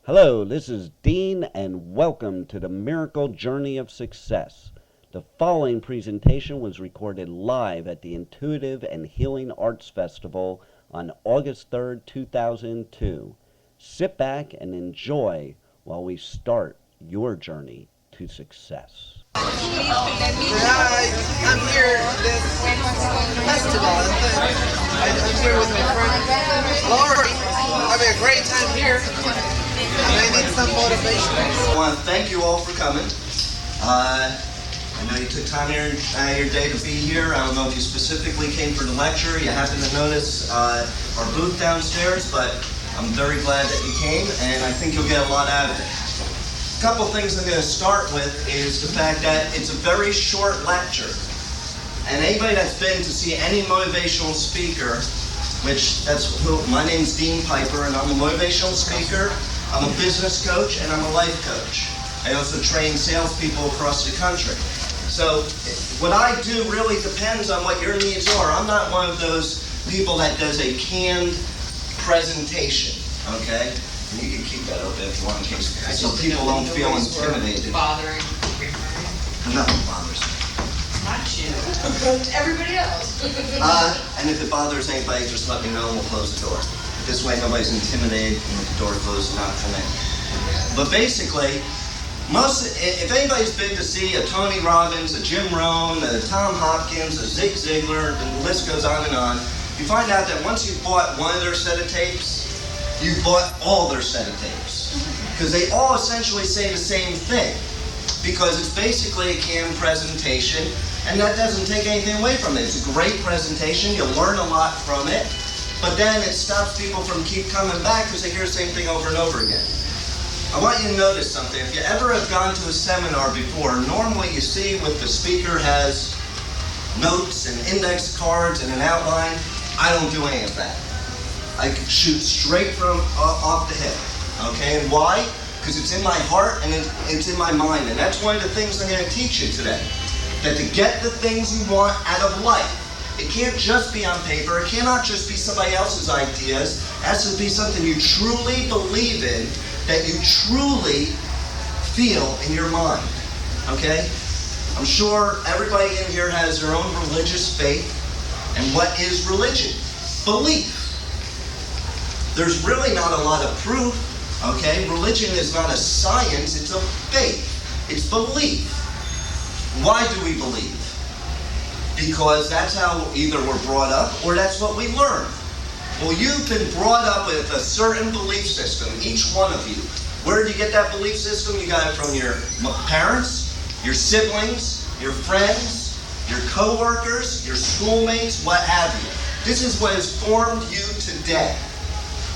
Hello, this is Dean, and welcome to the Miracle Journey of Success. The following presentation was recorded live at the Intuitive and Healing Arts Festival on August 3rd, 2002. Sit back and enjoy while we start your journey to success. Hi, I'm here at this festival. I'm here with my friend Lori. Having a great time here. And I need some motivation. I want to thank you all for coming. I know you took time out of your day to be here. I don't know if you specifically came for the lecture. You happened to notice our booth downstairs, but I'm very glad that you came, and I think you'll get a lot out of it. A couple things I'm going to start with is the fact that it's a very short lecture. And anybody that's been to see any motivational speaker, my name's Dean Piper, and I'm a motivational speaker, I'm a business coach, and I'm a life coach. I also train salespeople across the country. So what I do really depends on what your needs are. I'm not one of those people that does a canned presentation, okay? And you can keep that open if you want, in case so people don't feel intimidated. Bothering. Nothing bothers me. Not you. Everybody else. And if it bothers anybody, just let me know and we'll close the door. This way nobody's intimidated and if the door closes, not come in. But basically, if anybody's been to see a Tony Robbins, a Jim Rohn, a Tom Hopkins, a Zig Ziglar, and the list goes on, you find out that once you've bought one of their set of tapes, you've bought all their set of tapes. Because they all essentially say the same thing. Because it's basically a canned presentation, and that doesn't take anything away from it. It's a great presentation, you'll learn a lot from it, but then it stops people from keep coming back because they hear the same thing over and over again. I want you to notice something. If you ever have gone to a seminar before, normally you see what the speaker has notes and index cards and an outline. I don't do any of that. I shoot straight from off the hip. Okay, and why? Because it's in my heart and it's in my mind. And that's one of the things I'm going to teach you today. That to get the things you want out of life, it can't just be on paper. It cannot just be somebody else's ideas. It has to be something you truly believe in, that you truly feel in your mind. Okay? I'm sure everybody in here has their own religious faith. And what is religion? Belief. ThereThere's really not a lot of proof, okay? Religion is not a science, it's a faith. It's belief. Why do we believe? Because that's how either we're brought up or that's what we learn. Well, you've been brought up with a certain belief system, each one of you. Where did you get that belief system? You got it from your parents, your siblings, your friends, your co-workers, your schoolmates, what have you. This is what has formed you today.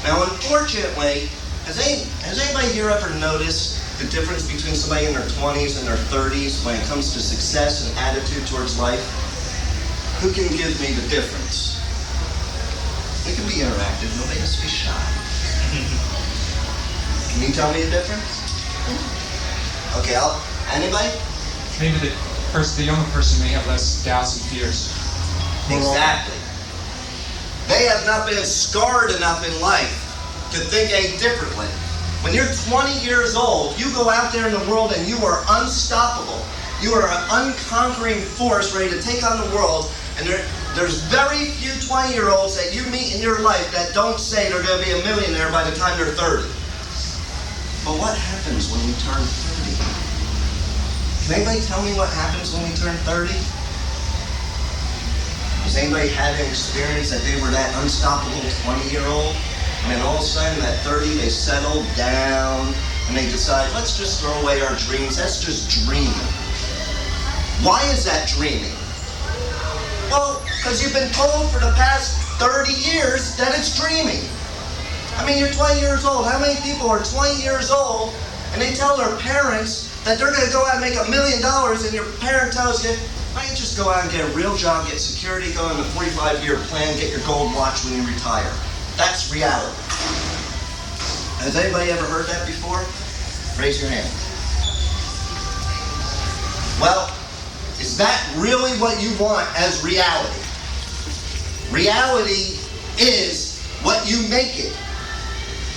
Now, unfortunately, has anybody here ever noticed the difference between somebody in their 20s and their 30s when it comes to success and attitude towards life? Who can give me the difference? We can be interactive. Nobody has to be shy. Can you tell me the difference? Okay, anybody? Maybe the younger person may have less doubts and fears. Exactly. They have not been scarred enough in life to think any differently. When you're 20 years old, you go out there in the world and you are unstoppable. You are an unconquering force ready to take on the world, and there's very few 20-year-olds that you meet in your life that don't say they're going to be a millionaire by the time they're 30. But what happens when we turn 30? Can anybody tell me what happens when we turn 30? Does anybody have an experience that they were that unstoppable 20-year-old? And then all of a sudden at 30 they settle down and they decide, let's just throw away our dreams, let's just dream. Why is that dreaming? Well, because you've been told for the past 30 years that it's dreaming. I mean, you're 20 years old. How many people are 20 years old and they tell their parents that they're going to go out and make $1 million, and your parent tells you, why don't you just go out and get a real job, get security, go on the 45-year plan, get your gold watch when you retire. That's reality. Has anybody ever heard that before? Raise your hand. Well, is that really what you want as reality? Reality is what you make it.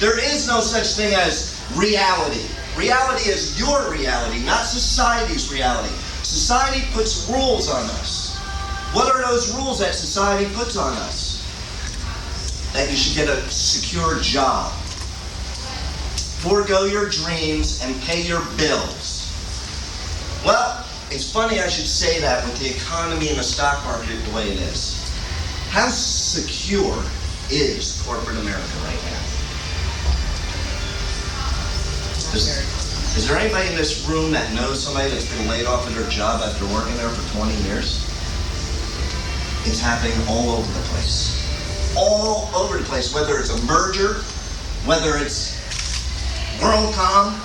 There is no such thing as reality. Reality is your reality, not society's reality. Society puts rules on us. What are those rules that society puts on us? That you should get a secure job, forego your dreams, and pay your bills. Well, it's funny I should say that with the economy and the stock market the way it is. How secure is corporate America right now? Is there anybody in this room that knows somebody that's been laid off of their job after working there for 20 years? It's happening all over the place. All over the place, whether it's a merger, whether it's WorldCom,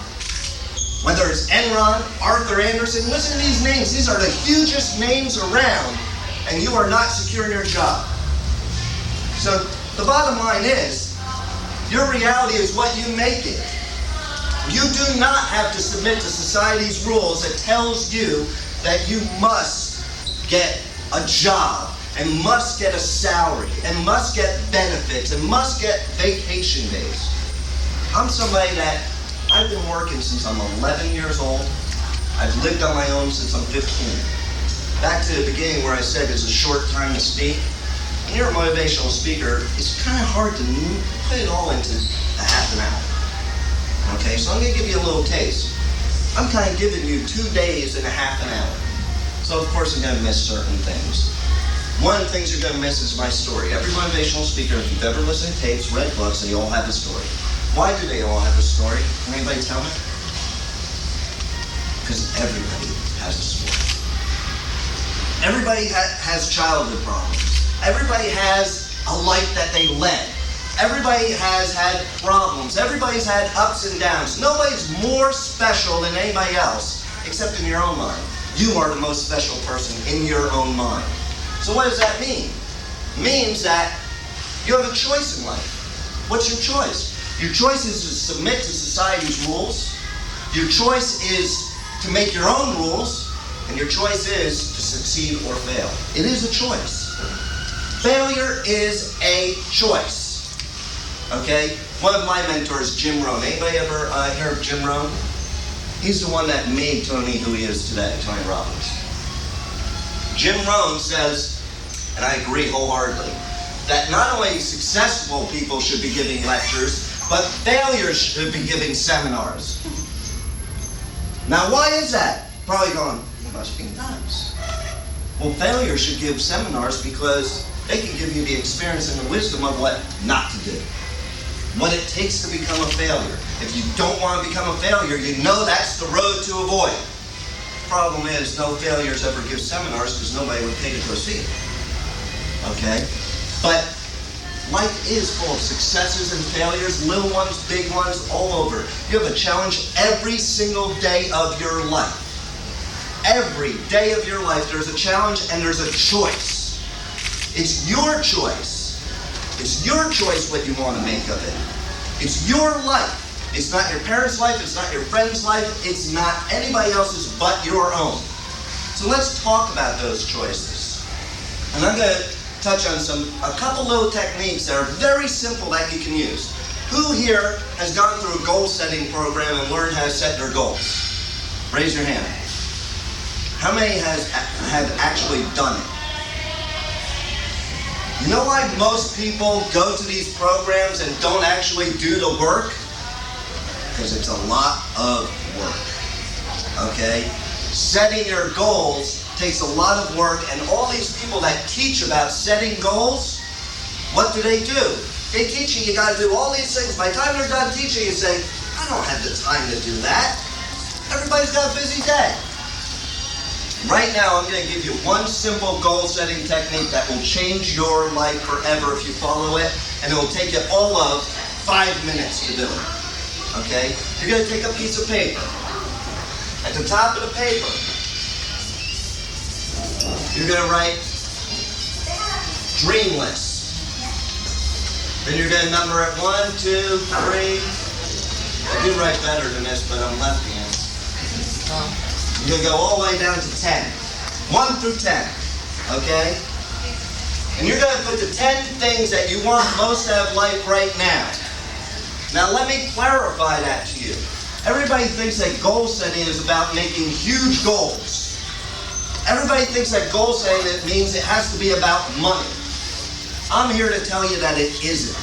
whether it's Enron, Arthur Andersen. Listen to these names. These are the hugest names around, and you are not secure in your job. So the bottom line is, your reality is what you make it. You do not have to submit to society's rules that tells you that you must get a job, and must get a salary, and must get benefits, and must get vacation days. I'm somebody that I've been working since I'm 11 years old. I've lived on my own since I'm 15. Back to the beginning where I said it's a short time to speak. When you're a motivational speaker, it's kind of hard to put it all into a half an hour. Okay, so I'm going to give you a little taste. I'm kind of giving you 2 days and a half an hour. So of course I'm going to miss certain things. One of the things you're going to miss is my story. Every motivational speaker, if you've ever listened to tapes, read books, they all have a story. Why do they all have a story? Can anybody tell me? Because everybody has a story. Everybody has childhood problems. Everybody has a life that they led. Everybody has had problems. Everybody's had ups and downs. Nobody's more special than anybody else, except in your own mind. You are the most special person in your own mind. So what does that mean? It means that you have a choice in life. What's your choice? Your choice is to submit to society's rules. Your choice is to make your own rules. And your choice is to succeed or fail. It is a choice. Failure is a choice. Okay? One of my mentors, Jim Rohn. Anybody ever hear of Jim Rohn? He's the one that made Tony who he is today, Tony Robbins. Jim Rohn says, and I agree wholeheartedly, that not only successful people should be giving lectures, but failures should be giving seminars. Now, why is that? Probably going, you must be nuts. Well, failure should give seminars because they can give you the experience and the wisdom of what not to do. What it takes to become a failure. If you don't want to become a failure, you know that's the road to avoid. Problem is, no failures ever give seminars because nobody would pay to go see it. Okay? But life is full of successes and failures, little ones, big ones, all over. You have a challenge every single day of your life. Every day of your life there's a challenge and there's a choice. It's your choice. It's your choice what you want to make of it. It's your life. It's not your parents' life, it's not your friend's life, it's not anybody else's but your own. So let's talk about those choices. And I'm going to touch on a couple little techniques that are very simple that you can use. Who here has gone through a goal-setting program and learned how to set their goals? Raise your hand. How many have actually done it? You know why most people go to these programs and don't actually do the work? Because it's a lot of work, okay? Setting your goals takes a lot of work, and all these people that teach about setting goals, what do? They teach you got to do all these things. By the time they're done teaching, you say, I don't have the time to do that. Everybody's got a busy day. Right now, I'm going to give you one simple goal-setting technique that will change your life forever if you follow it, and it will take you all of 5 minutes to do it. Okay? You're going to take a piece of paper. At the top of the paper, you're going to write dream list. Then you're going to number it 1, 2, 3. I do write better than this, but I'm left-handed. You're going to go all the way down to 10. 1 through 10. Okay? And you're going to put the 10 things that you want most out of life right now. Now let me clarify that to you. Everybody thinks that goal setting is about making huge goals. Everybody thinks that goal setting means it has to be about money. I'm here to tell you that it isn't.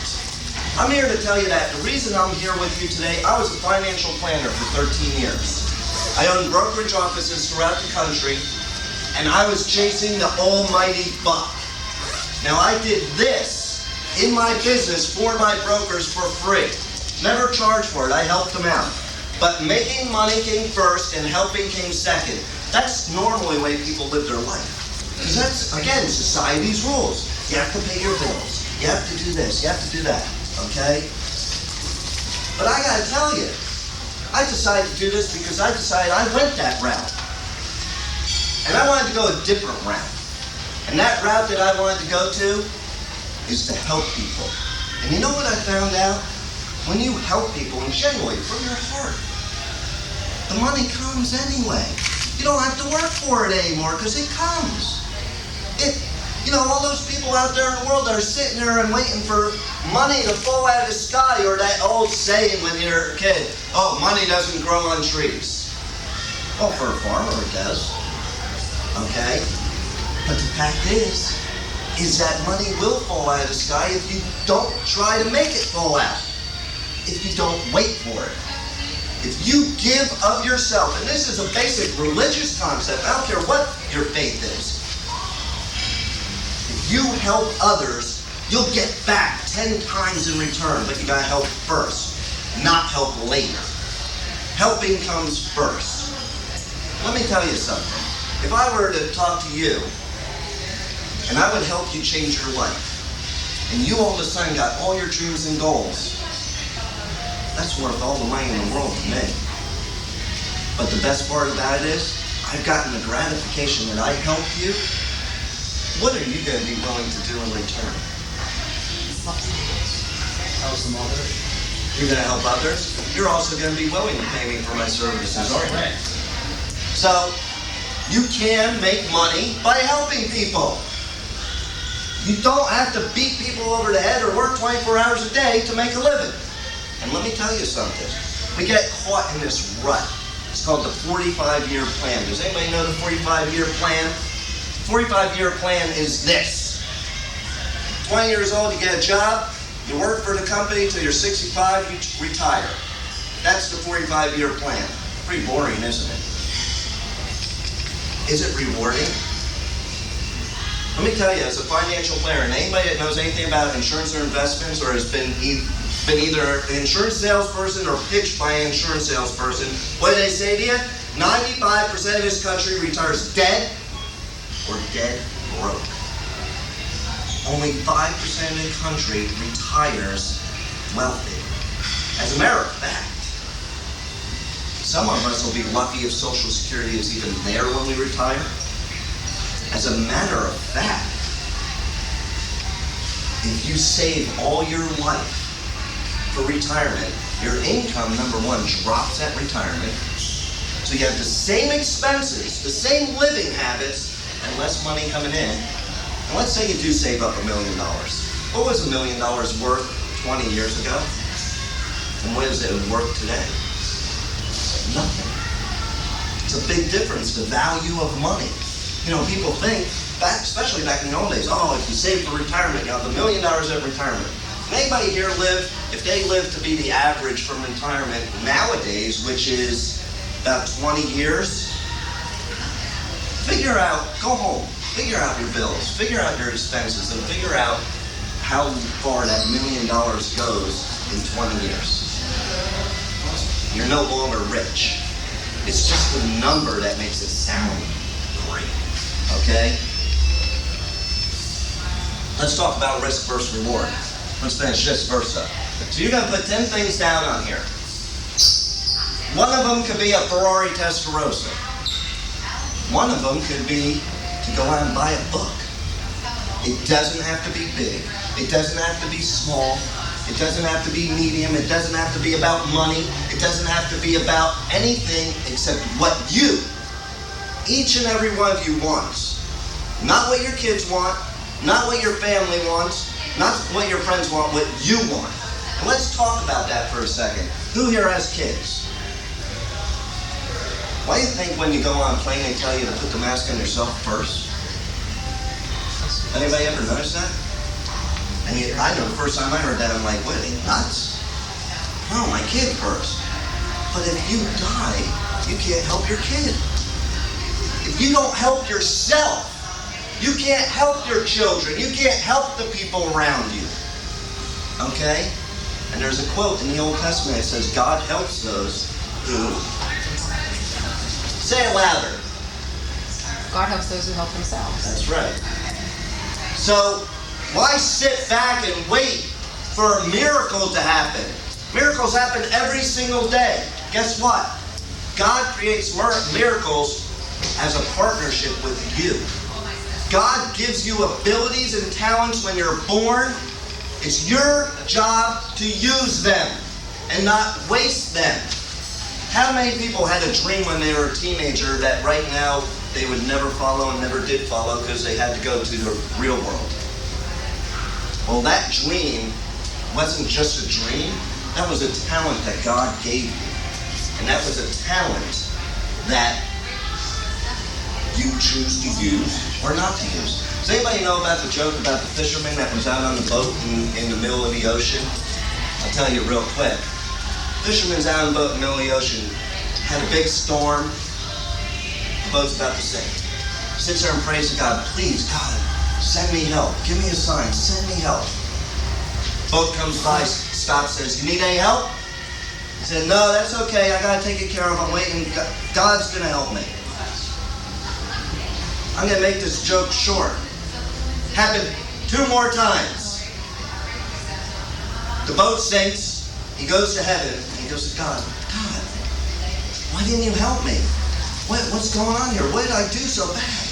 I'm here to tell you that the reason I'm here with you today, I was a financial planner for 13 years. I owned brokerage offices throughout the country, and I was chasing the almighty buck. Now I did this in my business for my brokers for free. Never charged for it, I helped them out. But making money came first and helping came second. That's normally the way people live their life. Because that's, again, society's rules. You have to pay your bills. You have to do this, you have to do that, okay? But I gotta tell you, I decided to do this because I decided I went that route. And I wanted to go a different route. And that route that I wanted to go to is to help people. And you know what I found out? When you help people, and genuinely, from your heart, the money comes anyway. You don't have to work for it anymore because it comes. All those people out there in the world that are sitting there and waiting for money to fall out of the sky, or that old saying when you're a kid, oh, money doesn't grow on trees. Well, for a farmer it does. Okay? But the fact is that money will fall out of the sky if you don't try to make it fall out. If you don't wait for it. If you give of yourself, and this is a basic religious concept, I don't care what your faith is. If you help others, you'll get back 10 times in return, but you gotta help first, not help later. Helping comes first. Let me tell you something. If I were to talk to you, and I would help you change your life, and you all of a sudden got all your dreams and goals, that's worth all the money in the world to me. But the best part about it is, I've gotten the gratification that I helped you. What are you going to be willing to do in return? Help some others. You're going to help others? You're also going to be willing to pay me for my services, aren't you? So, you can make money by helping people. You don't have to beat people over the head or work 24 hours a day to make a living. And let me tell you something. We get caught in this rut. It's called the 45-year plan. Does anybody know the 45-year plan? 45-year plan is this. 20 years old, you get a job. You work for the company till you're 65, you retire. That's the 45-year plan. Pretty boring, isn't it? Is it rewarding? Let me tell you, as a financial planner, and anybody that knows anything about insurance or investments or has been either an insurance salesperson or pitched by an insurance salesperson, what do they say to you? 95% of this country retires dead or dead broke. Only 5% of the country retires wealthy. As a matter of fact, some of us will be lucky if Social Security is even there when we retire. As a matter of fact, if you save all your life for retirement, your income, number one, drops at retirement. So you have the same expenses, the same living habits, and less money coming in. And let's say you do save up $1 million. What was $1 million worth 20 years ago? And what is it worth today? Nothing. It's a big difference, the value of money. People think, especially back in the old days, oh, if you save for retirement, you have $1 million at retirement. Can anybody here if they live to be the average from retirement nowadays, which is about 20 years, go home, figure out your bills, figure out your expenses, and figure out how far that $1 million goes in 20 years. You're no longer rich. It's just the number that makes it sound great, okay? Let's talk about risk versus reward. Let's finish this verse up. So you're going to put 10 things down on here. One of them could be a Ferrari Testarossa. One of them could be to go out and buy a book. It doesn't have to be big. It doesn't have to be small. It doesn't have to be medium. It doesn't have to be about money. It doesn't have to be about anything except what you, each and every one of you wants. Not what your kids want, not what your family wants, not what your friends want, what you want. And let's talk about that for a second. Who here has kids? Why do you think when you go on a plane they tell you to put the mask on yourself first? Anybody ever notice that? And I know the first time I heard that, I'm like, what, are they nuts? No, my kid first. But if you die, you can't help your kid. If you don't help yourself, you can't help your children. You can't help the people around you. Okay? And there's a quote in the Old Testament that says, God helps those who... Say it louder. God helps those who help themselves. That's right. So, why sit back and wait for a miracle to happen? Miracles happen every single day. Guess what? God creates miracles as a partnership with you. God gives you abilities and talents when you're born. It's your job to use them and not waste them. How many people had a dream when they were a teenager that right now they would never follow and never did follow because they had to go to the real world? Well, that dream wasn't just a dream. That was a talent that God gave you. And that was a talent that you choose to use or not to use. Does anybody know about the joke about the fisherman that was out on the boat in the middle of the ocean? I'll tell you real quick. Fisherman's out on the boat in the middle of the ocean, had a big storm, the boat's about to sink. Sits there and prays to God, please, God, send me help. Give me a sign, send me help. Boat comes by, stops, says, you need any help? He said, no, that's okay, I gotta take it care of, I'm waiting, God's gonna help me. I'm gonna make this joke short. Happened 2 more times. The boat sinks, he goes to heaven, and he goes to God, God, why didn't you help me? What's going on here? What did I do so bad?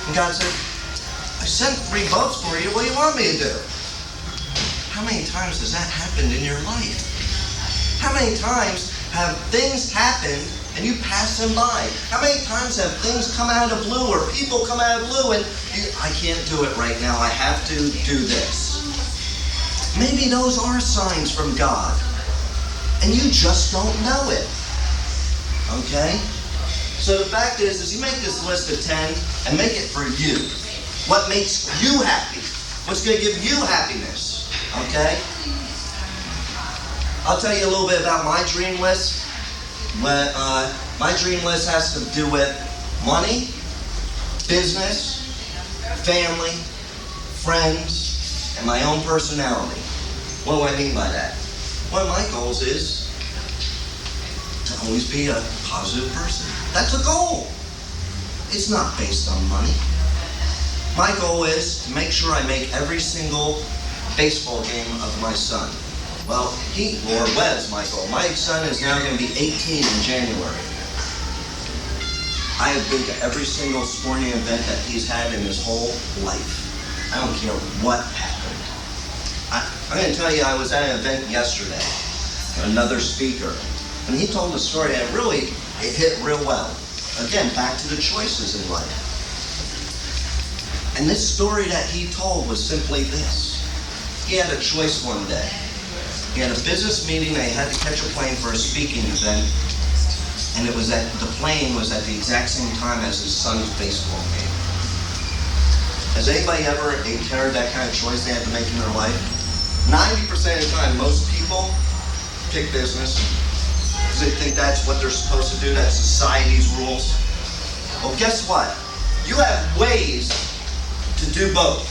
And God said, I sent 3 boats for you, what do you want me to do? How many times has that happened in your life? How many times have things happened and you pass them by? How many times have things come out of the blue or people come out of the blue and I can't do it right now, I have to do this. Maybe those are signs from God, and you just don't know it. Okay? So the fact is you make this list of 10 and make it for you. What makes you happy? What's going to give you happiness? Okay? I'll tell you a little bit about my dream list. My dream list has to do with money, business, family, friends, and my own personality. What do I mean by that? One of my goals is to always be a positive person. That's a goal. It's not based on money. My goal is to make sure I make every single baseball game of my son. Well, was my goal. My son is now going to be 18 in January. I have been to every single sporting event that he's had in his whole life. I don't care what happened. I'm going to tell you, I was at an event yesterday, another speaker, and he told a story and it hit real well. Again, back to the choices in life. And this story that he told was simply this. He had a choice one day. He had a business meeting and he had to catch a plane for a speaking event, and the plane was at the exact same time as his son's baseball game. Has anybody ever encountered that kind of choice they had to make in their life? 90% of the time, most people pick business because they think that's what they're supposed to do, that's society's rules. Well, guess what? You have ways to do both.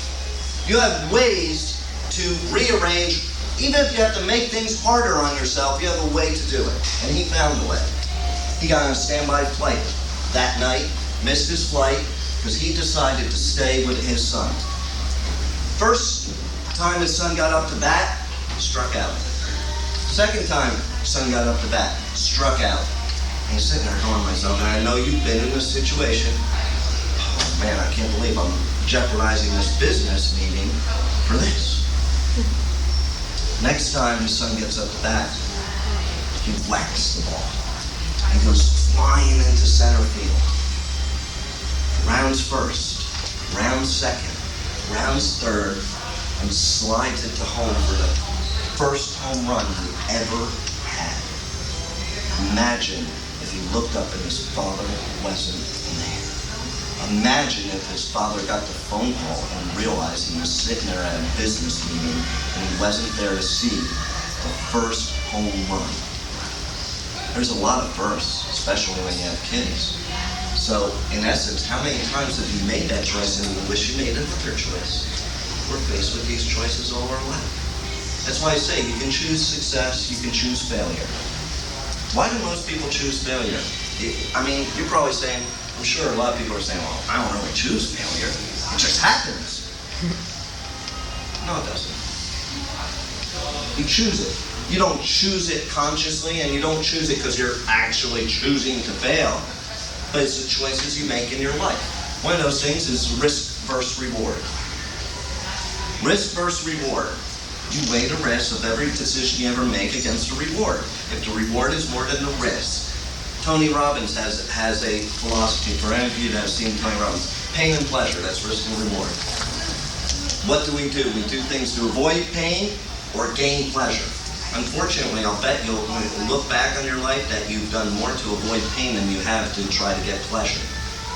You have ways to rearrange. Even if you have to make things harder on yourself, you have a way to do it. And he found a way. He got on a standby flight that night, missed his flight, because he decided to stay with his son. First time his son got up to bat, struck out. Second time his son got up to bat, struck out. And he's sitting there going to myself, and I know you've been in this situation. Oh man, I can't believe I'm jeopardizing this business meeting for this. Next time his son gets up to bat, he whacks the ball. And goes flying into center field. Rounds first, rounds second, rounds third, and slides it to home for the first home run he ever had. Imagine if he looked up and his father wasn't there. Imagine if his father got the phone call and realized he was sitting there at a business meeting and he wasn't there to see the first home run. There's a lot of firsts, especially when you have kids. So, in essence, how many times have you made that choice and you wish you made another choice? We're faced with these choices all our life. That's why I say you can choose success, you can choose failure. Why do most people choose failure? I mean, you're probably saying, I'm sure a lot of people are saying, well, I don't really choose failure. It just happens. No, it doesn't. You choose it. You don't choose it consciously, and you don't choose it because you're actually choosing to fail. But it's the choices you make in your life. One of those things is risk versus reward. Risk versus reward. You weigh the risk of every decision you ever make against the reward. If the reward is more than the risk. Tony Robbins has a philosophy, for any of you that have seen Tony Robbins, pain and pleasure, that's risk and reward. What do? We do things to avoid pain or gain pleasure. Unfortunately, I'll bet you'll look back on your life that you've done more to avoid pain than you have to try to get pleasure.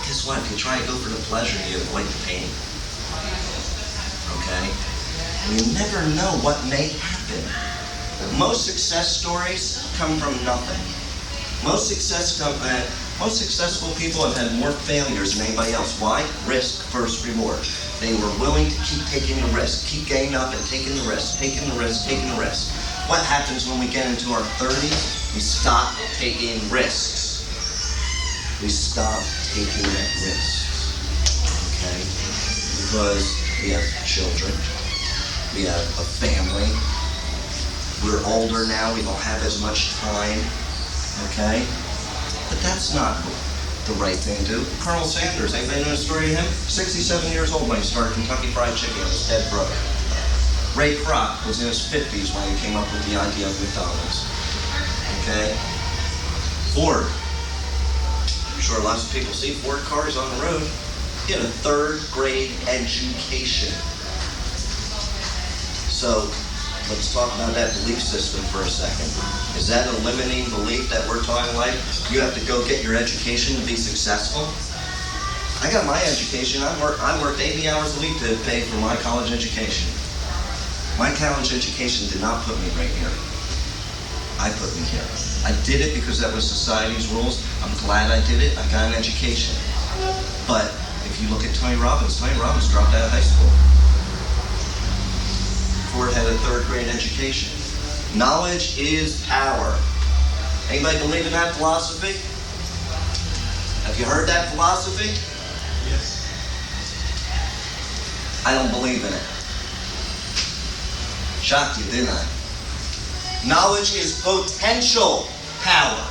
Guess what? If you try to go for the pleasure, you avoid the pain. Okay? And you never know what may happen. Most success stories come from nothing. Most successful people have had more failures than anybody else. Why? Risk versus reward. They were willing to keep taking the risk, keep getting up and taking the risk, taking the risk, taking the risk. What happens when we get into our 30s? We stop taking risks. We stop taking risks. Okay? Because we have children. We have a family. We're older now. We don't have as much time. Okay? But that's not the right thing to do. Colonel Sanders, anybody know the story of him? 67 years old when he started Kentucky Fried Chicken. His head broke. Ray Kroc was in his 50s when he came up with the idea of McDonald's. Okay? Ford. I'm sure lots of people see Ford cars on the road. He had a 3rd grade education. So, let's talk about that belief system for a second. Is that a limiting belief that we're talking like you have to go get your education to be successful? I got my education. I worked 80 hours a week to pay for my college education. My college education did not put me right here. I put me here. I did it because that was society's rules. I'm glad I did it. I got an education. But if you look at Tony Robbins dropped out of high school. Ford had a 3rd grade education. Knowledge is power. Anybody believe in that philosophy? Have you heard that philosophy? Yes. I don't believe in it. Shocked you, didn't I? Knowledge is potential power.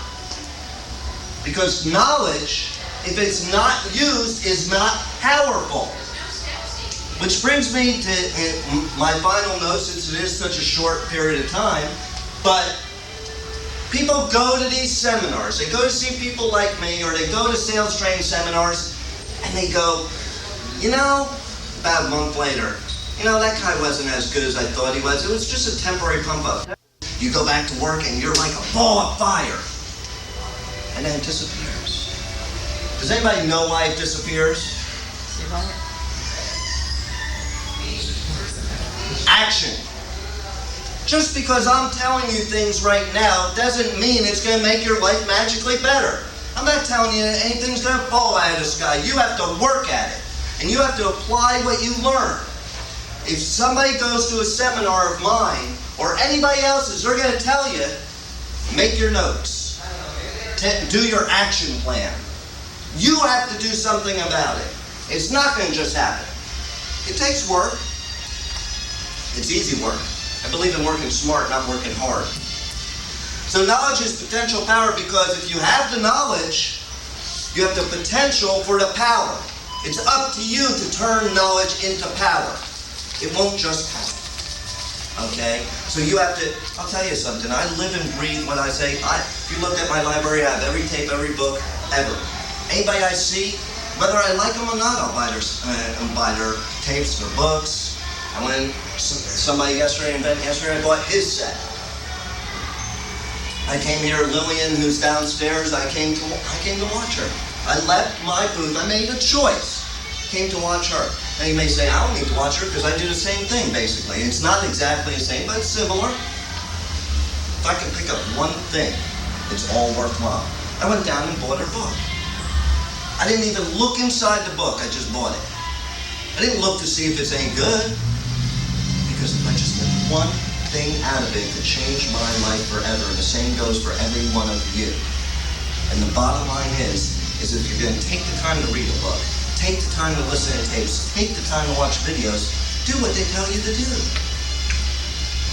Because knowledge, if it's not used, is not powerful. Which brings me to my final note, since it is such a short period of time, but people go to these seminars. They go to see people like me, or they go to sales training seminars, and they go, about a month later, that guy wasn't as good as I thought he was. It was just a temporary pump up. You go back to work and you're like a ball of fire. And then it disappears. Does anybody know why it disappears? Action. Just because I'm telling you things right now doesn't mean it's going to make your life magically better. I'm not telling you that anything's going to fall out of the sky. You have to work at it. And you have to apply what you learn. If somebody goes to a seminar of mine, or anybody else's, they're going to tell you, make your notes. Do your action plan. You have to do something about it. It's not going to just happen. It takes work. It's easy work. I believe in working smart, not working hard. So knowledge is potential power, because if you have the knowledge, you have the potential for the power. It's up to you to turn knowledge into power. It won't just happen. Okay? So you have to, I'll tell you something. I live and breathe what I say. If you look at my library, I have every tape, every book, ever. Anybody I see, whether I like them or not, I'll buy their tapes, their books. I went somebody yesterday, I bought his set. I came here, Lillian, who's downstairs, I came to watch her. I left my booth, I made a choice, came to watch her. Now you may say, I don't need to watch her because I do the same thing, basically. It's not exactly the same, but it's similar. If I can pick up one thing, it's all worthwhile. I went down and bought her book. I didn't even look inside the book, I just bought it. I didn't look to see if it's any good, because if I just get one thing out of it to change my life forever, and the same goes for every one of you. And the bottom line is if you're going to take the time to read a book, take the time to listen to tapes, take the time to watch videos, do what they tell you to do.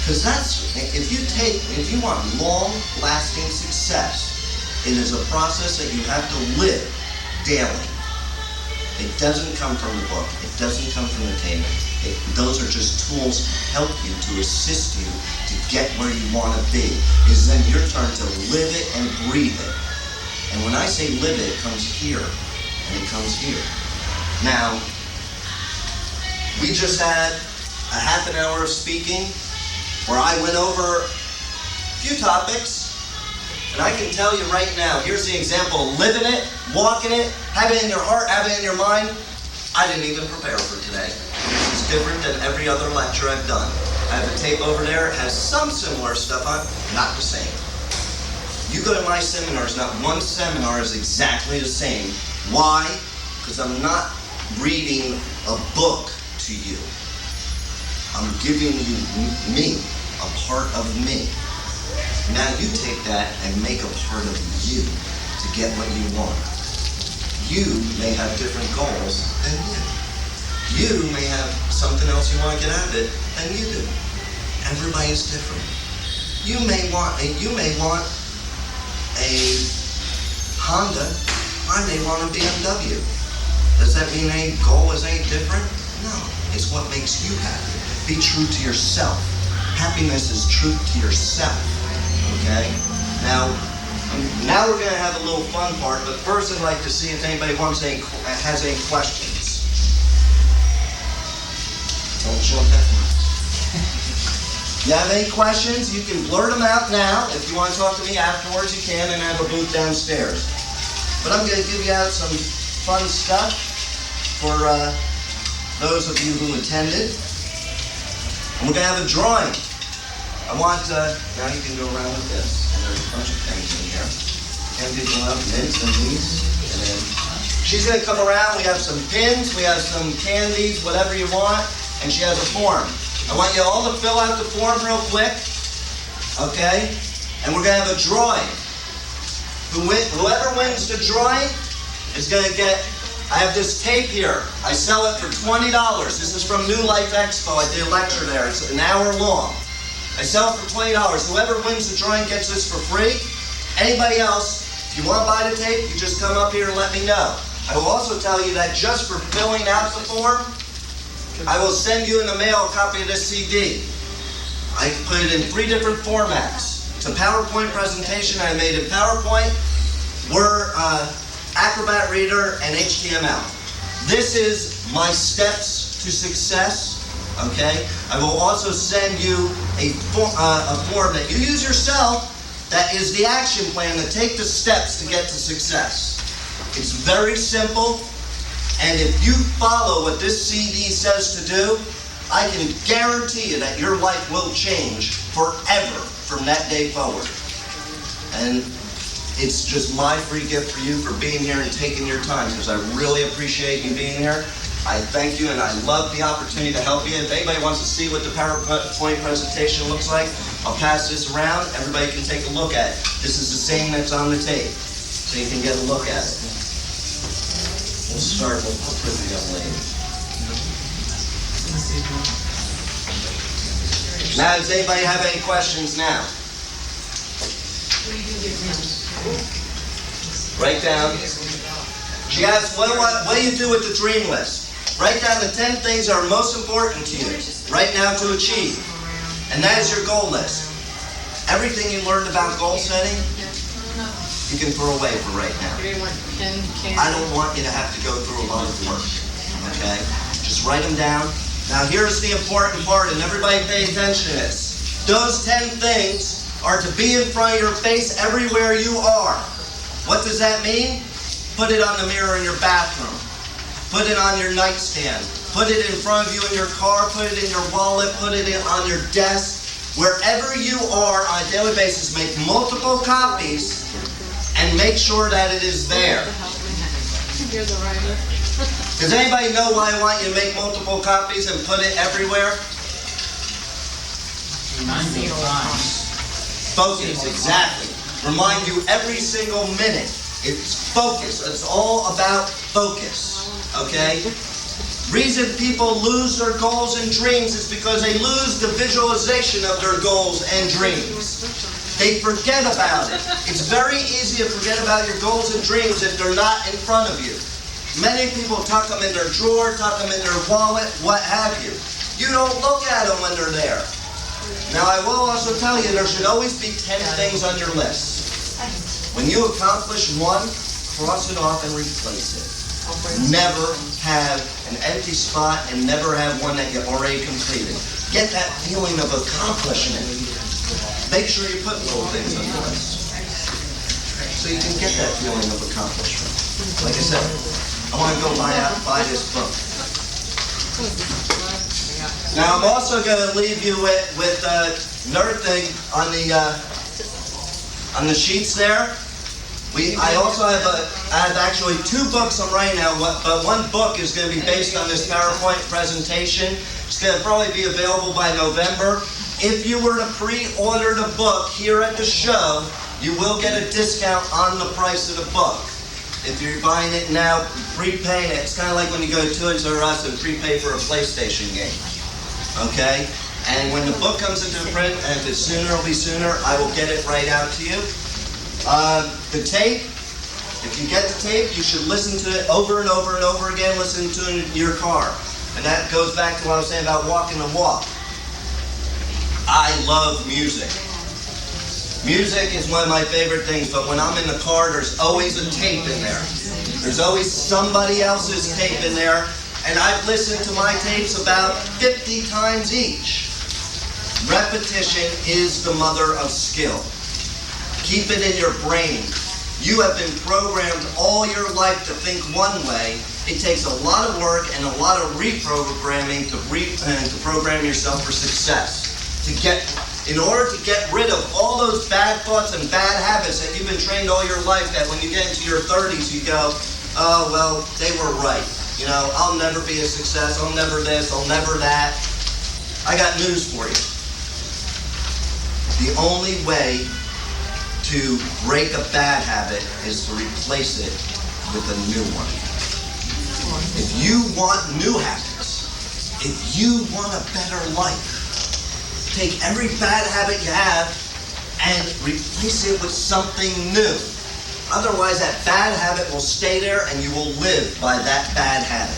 Because if you want long-lasting success, it is a process that you have to live daily. It doesn't come from the book. It doesn't come from the tape. Those are just tools to help you, to assist you to get where you want to be. It's then your turn to live it and breathe it. And when I say live it, it comes here and it comes here. Now, we just had a half an hour of speaking where I went over a few topics. And I can tell you right now, here's the example of living it, walking it, have it in your heart, have it in your mind. I didn't even prepare for today. It's different than every other lecture I've done. I have a tape over there, it has some similar stuff on, not the same. You go to my seminars, not one seminar is exactly the same. Why? Because I'm not reading a book to you. I'm giving you me, a part of me. Now you take that and make a part of you to get what you want. You may have different goals than you. You may have something else you want to get out of it than you do. Everybody's different. You may want a Honda. I may want a BMW. Does that mean any goal is any different? No. It's what makes you happy. Be true to yourself. Happiness is truth to yourself. Okay? Now we're going to have a little fun part, but first I'd like to see if anybody has any questions. Don't jump at me. You have any questions? You can blurt them out now. If you want to talk to me afterwards, you can, and I have a booth downstairs. But I'm going to give you out some fun stuff for those of you who attended. And we're going to have a drawing. I want, now you can go around with this. And there's a bunch of things in here. And people have mints and these. And then she's going to come around. We have some pins. We have some candies, whatever you want. And she has a form. I want you all to fill out the form real quick. Okay? And we're going to have a drawing. Whoever wins the drawing is going to get, I have this tape here. I sell it for $20. This is from New Life Expo. I did a lecture there. It's an hour long. I sell it for $20. Whoever wins the drawing gets this for free. Anybody else, if you want to buy the tape, you just come up here and let me know. I will also tell you that just for filling out the form, I will send you in the mail a copy of this CD. I put it in 3 different formats. It's a PowerPoint presentation I made in PowerPoint, Word, Acrobat Reader, and HTML. This is my steps to success. Okay? I will also send you a form that you use yourself that is the action plan to take the steps to get to success. It's very simple, and if you follow what this CD says to do, I can guarantee you that your life will change forever from that day forward. And it's just my free gift for you for being here and taking your time, because I really appreciate you being here. I thank you, and I love the opportunity to help you. If anybody wants to see what the PowerPoint presentation looks like, I'll pass this around. Everybody can take a look at it. This is the same that's on the tape, so you can get a look at it. We'll start with the pretty young lady. Now, does anybody have any questions now? Write down. She asked, what do you do with the dream list? Write down the 10 things that are most important to you right now to achieve. And that is your goal list. Everything you learned about goal setting, you can throw away for right now. I don't want you to have to go through a lot of work. Okay? Just write them down. Now here's the important part, and everybody pay attention to this. Those 10 things are to be in front of your face everywhere you are. What does that mean? Put it on the mirror in your bathroom. Put it on your nightstand. Put it in front of you in your car. Put it in your wallet. Put it on your desk. Wherever you are on a daily basis, make multiple copies and make sure that it is there. You're the writer. Does anybody know why I want you to make multiple copies and put it everywhere? Focus, exactly. Remind you every single minute. It's focus. It's all about focus. Okay? Reason people lose their goals and dreams is because they lose the visualization of their goals and dreams. They forget about it. It's very easy to forget about your goals and dreams if they're not in front of you. Many people tuck them in their drawer, tuck them in their wallet, what have you. You don't look at them when they're there. Now I will also tell you there should always be 10 things on your list. When you accomplish one, cross it off and replace it. Never have an empty spot and never have one that you already completed. Get that feeling of accomplishment. Make sure you put little things on the list so you can get that feeling of accomplishment. Like I said, I want to go buy this book. Now I'm also going to leave you with another thing on the sheets there. I also have actually 2 books I'm writing now, but one book is going to be based on this PowerPoint presentation. It's going to probably be available by November. If you were to pre-order the book here at the show, you will get a discount on the price of the book. If you're buying it now, prepaying it, it's kind of like when you go to Toys R Us and prepay for a PlayStation game. Okay? And when the book comes into print, and if it's sooner, it'll be sooner, I will get it right out to you. The tape, if you get the tape, you should listen to it over and over and over again, listen to it in your car. And that goes back to what I was saying about walking the walk. I love music. Music is one of my favorite things, but when I'm in the car, there's always a tape in there. There's always somebody else's tape in there, and I've listened to my tapes about 50 times each. Repetition is the mother of skill. Keep it in your brain. You have been programmed all your life to think one way. It takes a lot of work and a lot of reprogramming to program yourself for success. In order to get rid of all those bad thoughts and bad habits that you've been trained all your life, that when you get into your 30s you go, oh, well, they were right. You know, I'll never be a success. I'll never this. I'll never that. I got news for you. The only way to break a bad habit is to replace it with a new one. If you want new habits, if you want a better life, take every bad habit you have and replace it with something new. Otherwise, that bad habit will stay there and you will live by that bad habit.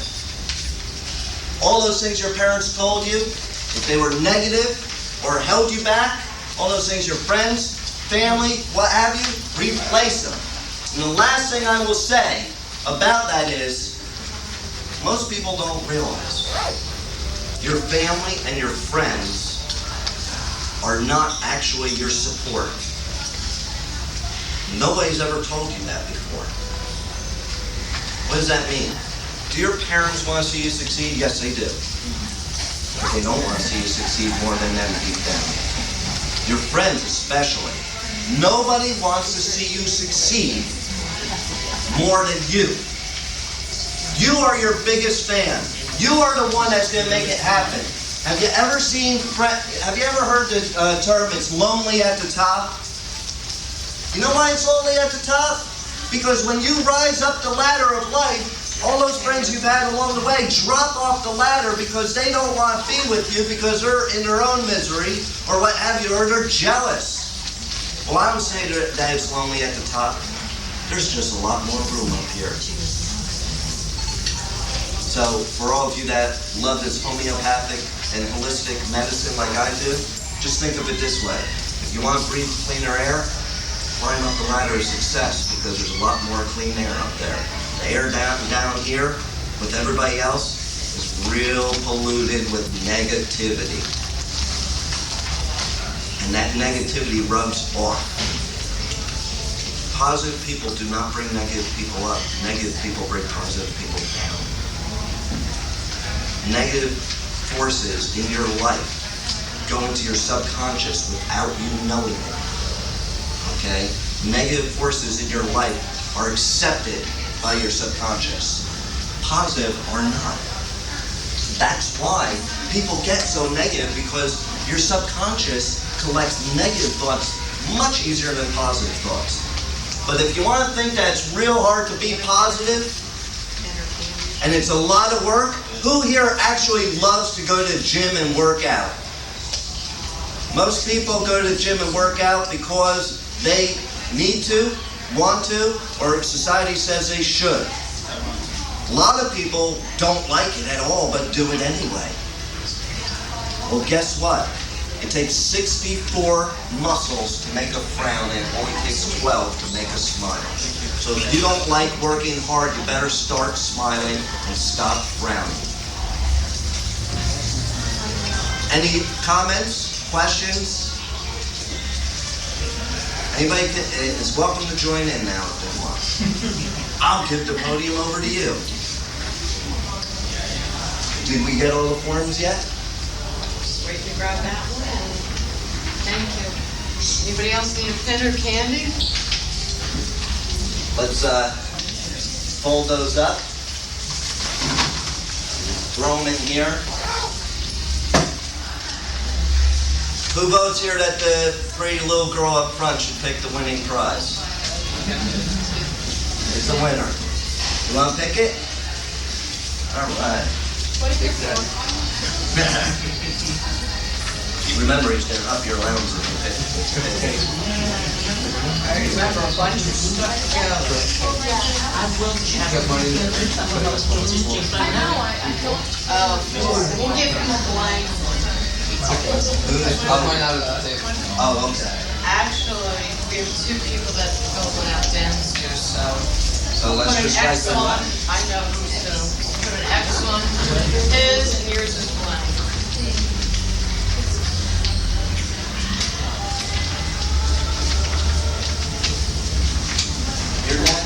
All those things your parents told you, if they were negative or held you back, all those things your friends, family, what have you, replace them. And the last thing I will say about that is, most people don't realize your family and your friends are not actually your support. Nobody's ever told you that before. What does that mean? Do your parents want to see you succeed? Yes, they do. But they don't want to see you succeed more than them deep down. Your friends especially. Nobody wants to see you succeed more than you. You are your biggest fan. You are the one that's going to make it happen. Have you ever heard the term, it's lonely at the top? You know why it's lonely at the top? Because when you rise up the ladder of life, all those friends you've had along the way drop off the ladder because they don't want to be with you because they're in their own misery or what have you, or they're jealous. Well, I don't say that it's lonely at the top. There's just a lot more room up here. So for all of you that love this homeopathic and holistic medicine like I do, just think of it this way. If you want to breathe cleaner air, climb up the ladder of success because there's a lot more clean air up there. The air down here with everybody else is real polluted with negativity. And that negativity rubs off. Positive people do not bring negative people up. Negative people bring positive people down. Negative forces in your life go into your subconscious without you knowing it. Okay? Negative forces in your life are accepted by your subconscious. Positive or not. That's why people get so negative, because your subconscious collects negative thoughts much easier than positive thoughts. But if you want to think that it's real hard to be positive, and it's a lot of work, who here actually loves to go to the gym and work out? Most people go to the gym and work out because they need to, want to, or society says they should. A lot of people don't like it at all, but do it anyway. Well, guess what? It takes 64 muscles to make a frown, and it only takes 12 to make a smile. So if you don't like working hard, you better start smiling and stop frowning. Any comments, questions? Anybody is welcome to join in now if they want. I'll give the podium over to you. Did we get all the forms yet? Just wait to grab that one. Thank you. Anybody else need a pen or candy? Let's fold those up. Throw them in here. Who votes here that the pretty little girl up front should pick the winning prize? It's a winner. You want to pick it? All right. What is it for? Remember, he's going to up your allowance if you pick it. I remember a bunch of stuff to go. We'll give him a blank one. I'll point out at the table. Oh, okay. Actually, we have two people that fill one out downstairs, so. Let's Put an just write X them on, up. I know who's who. Put an X on his, and yours is blank. You're next.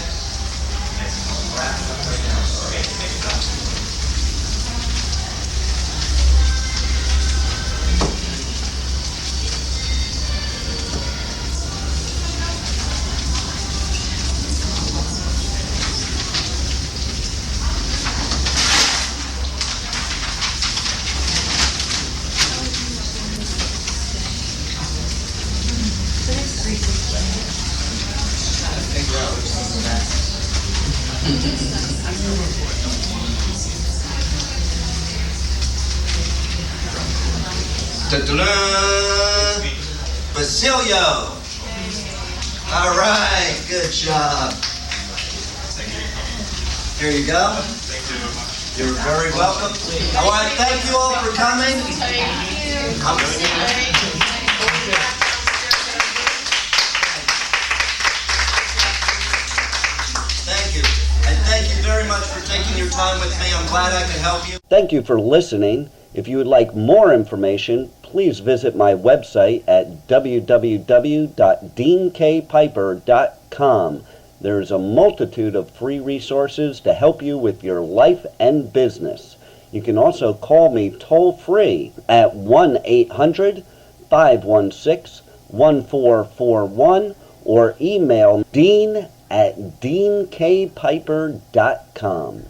Da-da-da! Basilio! All right, good job. Here you go. You're very welcome. I want to thank you all for coming. Thank you. And thank you very much for taking your time with me. I'm glad I could help you. Thank you for listening. If you would like more information, please visit my website at www.deankpiper.com. There's a multitude of free resources to help you with your life and business. You can also call me toll-free at 1-800-516-1441 or email dean@deankpiper.com.